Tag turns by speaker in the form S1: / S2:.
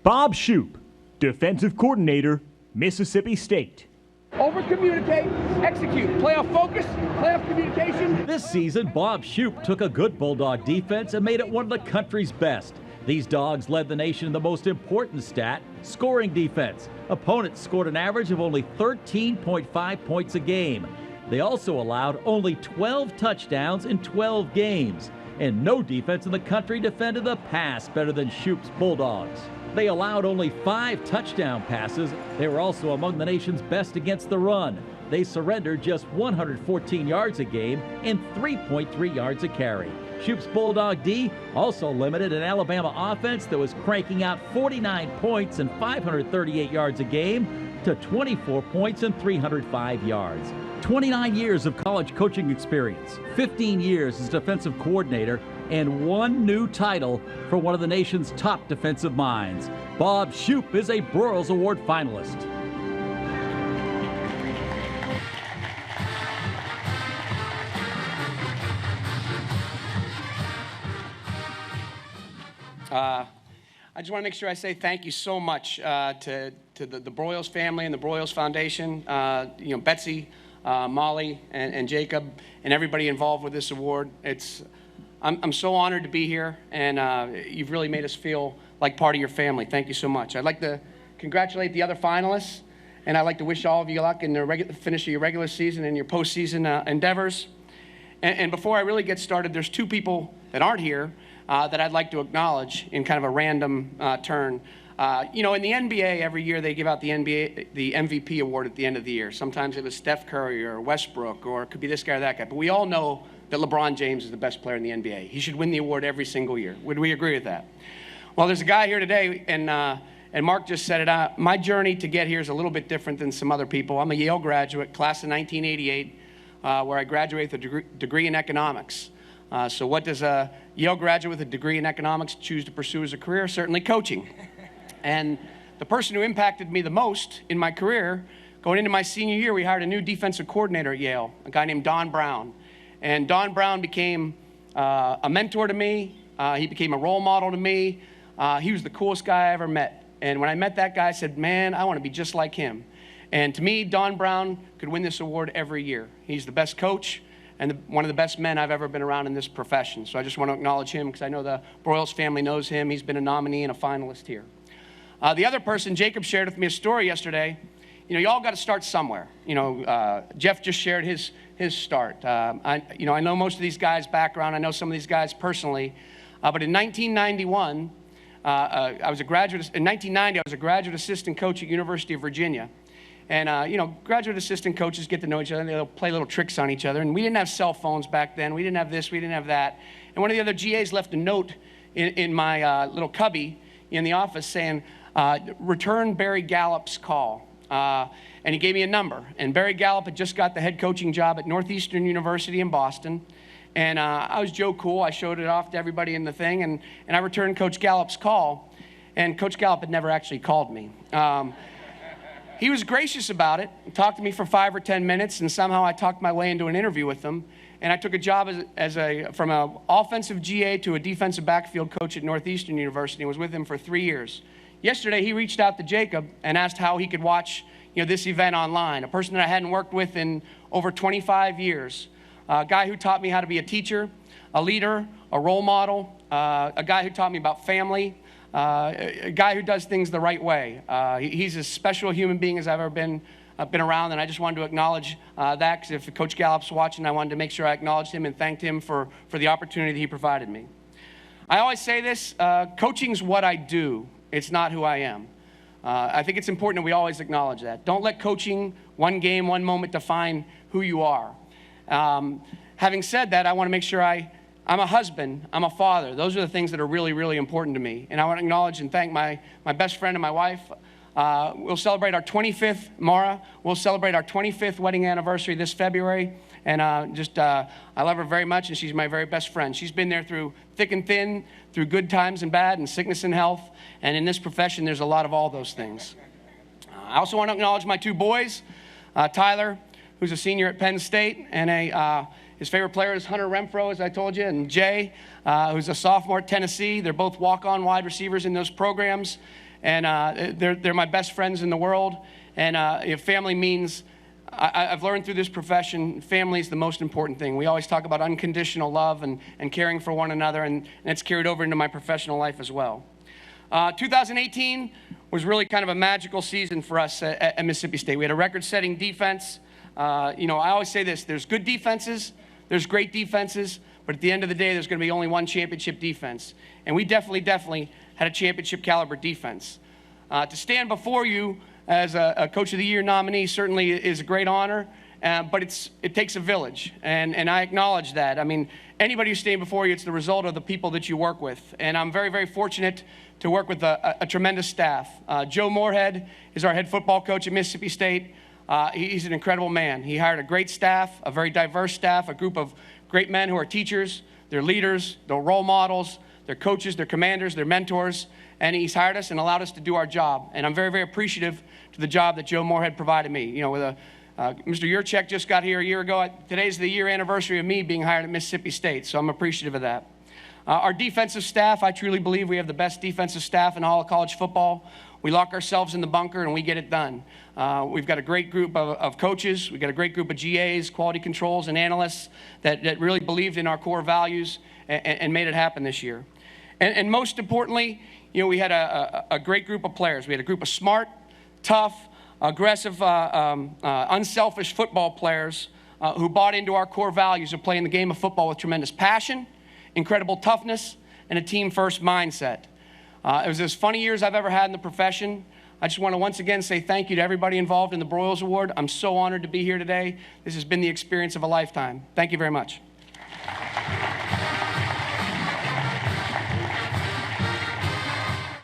S1: Bob Shoop, defensive coordinator, Mississippi State.
S2: Over-communicate, execute, playoff focus, playoff communication.
S3: This season, Bob Shoop took a good Bulldog defense and made it one of the country's best. These dogs led the nation in the most important stat, scoring defense. Opponents scored an average of only 13.5 points a game. They also allowed only 12 touchdowns in 12 games. And no defense in the country defended the pass better than Shoop's Bulldogs. They allowed only 5 touchdown passes. They were also among the nation's best against the run. They surrendered just 114 yards a game and 3.3 yards a carry. Shoop's Bulldog D also limited an Alabama offense that was cranking out 49 points and 538 yards a game to 24 points and 305 yards. 29 years of college coaching experience, 15 years as defensive coordinator, and 1 new title for one of the nation's top defensive minds. Bob Shoop is a Broyles Award finalist.
S2: I just want to make sure I say thank you so much to the Broyles family and the Broyles Foundation, Betsy, Molly, and Jacob, and everybody involved with this award. I'm so honored to be here, and you've really made us feel like part of your family. Thank you so much. I'd like to congratulate the other finalists, and I'd like to wish all of you luck in the finish of your regular season and your postseason endeavors. And before I really get started, there's 2 people that aren't here that I'd like to acknowledge in kind of a random turn. In the NBA, every year they give out the MVP award at the end of the year. Sometimes it was Steph Curry or Westbrook, or it could be this guy or that guy. But we all know that LeBron James is the best player in the NBA. He should win the award every single year. Would we agree with that? Well, there's a guy here today, and Mark just said it out. My journey to get here is a little bit different than some other people. I'm a Yale graduate, class of 1988, where I graduated with a degree in economics. So what does a Yale graduate with a degree in economics choose to pursue as a career? Certainly coaching. And the person who impacted me the most in my career, going into my senior year, we hired a new defensive coordinator at Yale, a guy named Don Brown. And Don Brown became a mentor to me. He became a role model to me. He was the coolest guy I ever met. And when I met that guy, I said, man, I want to be just like him. And to me, Don Brown could win this award every year. He's the best coach and one of the best men I've ever been around in this profession. So I just want to acknowledge him because I know the Broyles family knows him. He's been a nominee and a finalist here. The other person, Jacob shared with me a story yesterday. You all got to start somewhere. Jeff just shared his start. I know most of these guys' background. I know some of these guys personally. But in 1991, I was a graduate. In 1990, I was a graduate assistant coach at University of Virginia. And, graduate assistant coaches get to know each other. They'll play little tricks on each other. And we didn't have cell phones back then. We didn't have this. We didn't have that. And one of the other GAs left a note in my little cubby in the office saying, return Barry Gallup's call. And he gave me a number. And Barry Gallup had just got the head coaching job at Northeastern University in Boston. And I was Joe Cool. I showed it off to everybody in the thing. And I returned Coach Gallup's call. And Coach Gallup had never actually called me. He was gracious about it, talked to me for 5 or 10 minutes, and somehow I talked my way into an interview with him. And I took a job from an offensive GA to a defensive backfield coach at Northeastern University and was with him for 3 years. Yesterday, he reached out to Jacob and asked how he could watch this event online, a person that I hadn't worked with in over 25 years, a guy who taught me how to be a teacher, a leader, a role model, a guy who taught me about family, a guy who does things the right way. He's as special a human being as I've ever been around, and I just wanted to acknowledge that, because if Coach Gallup's watching, I wanted to make sure I acknowledged him and thanked him for the opportunity that he provided me. I always say this, coaching's what I do, it's not who I am. I think it's important that we always acknowledge that. Don't let coaching, one game, one moment define who you are. Having said that, I want to make sure I'm a husband, I'm a father. Those are the things that are really, really important to me. And I want to acknowledge and thank my best friend and my wife. We'll celebrate our 25th, Mara. We'll celebrate our 25th wedding anniversary this February. And I love her very much, and she's my very best friend. She's been there through thick and thin, through good times and bad, and sickness and health. And in this profession, there's a lot of all those things. I also want to acknowledge my 2 boys, Tyler, who's a senior at Penn State, and his favorite player is Hunter Renfro, as I told you, and Jay, who's a sophomore at Tennessee. They're both walk-on wide receivers in those programs. and they're my best friends in the world. And family means, I've learned through this profession, family is the most important thing. We always talk about unconditional love and caring for one another, and it's carried over into my professional life as well. 2018 was really kind of a magical season for us at Mississippi State. We had a record-setting defense. I always say this, there's good defenses, there's great defenses, but at the end of the day, there's going to be only one championship defense. And we definitely had a championship caliber defense. To stand before you as a Coach of the Year nominee certainly is a great honor, but it takes a village, and I acknowledge that. I mean, anybody who's standing before you, it's the result of the people that you work with, and I'm very, very fortunate to work with a tremendous staff. Joe Moorhead is our head football coach at Mississippi State. He's an incredible man. He hired a great staff, a very diverse staff, a group of great men who are teachers, they're leaders, they're role models, they're coaches, they're commanders, they're mentors, and he's hired us and allowed us to do our job. And I'm very, very appreciative to the job that Joe Moorhead provided me. Mr. Yurchek just got here a year ago. Today's the year anniversary of me being hired at Mississippi State, so I'm appreciative of that. Our defensive staff, I truly believe we have the best defensive staff in all of college football. We lock ourselves in the bunker and we get it done. We've got a great group of coaches. We've got a great group of GAs, quality controls, and analysts that really believed in our core values and made it happen this year. And most importantly, we had a great group of players. We had a group of smart, tough, aggressive, unselfish football players who bought into our core values of playing the game of football with tremendous passion, incredible toughness, and a team-first mindset. It was as funny years I've ever had in the profession. I just want to once again say thank you to everybody involved in the Broyles Award. I'm so honored to be here today. This has been the experience of a lifetime. Thank you very much.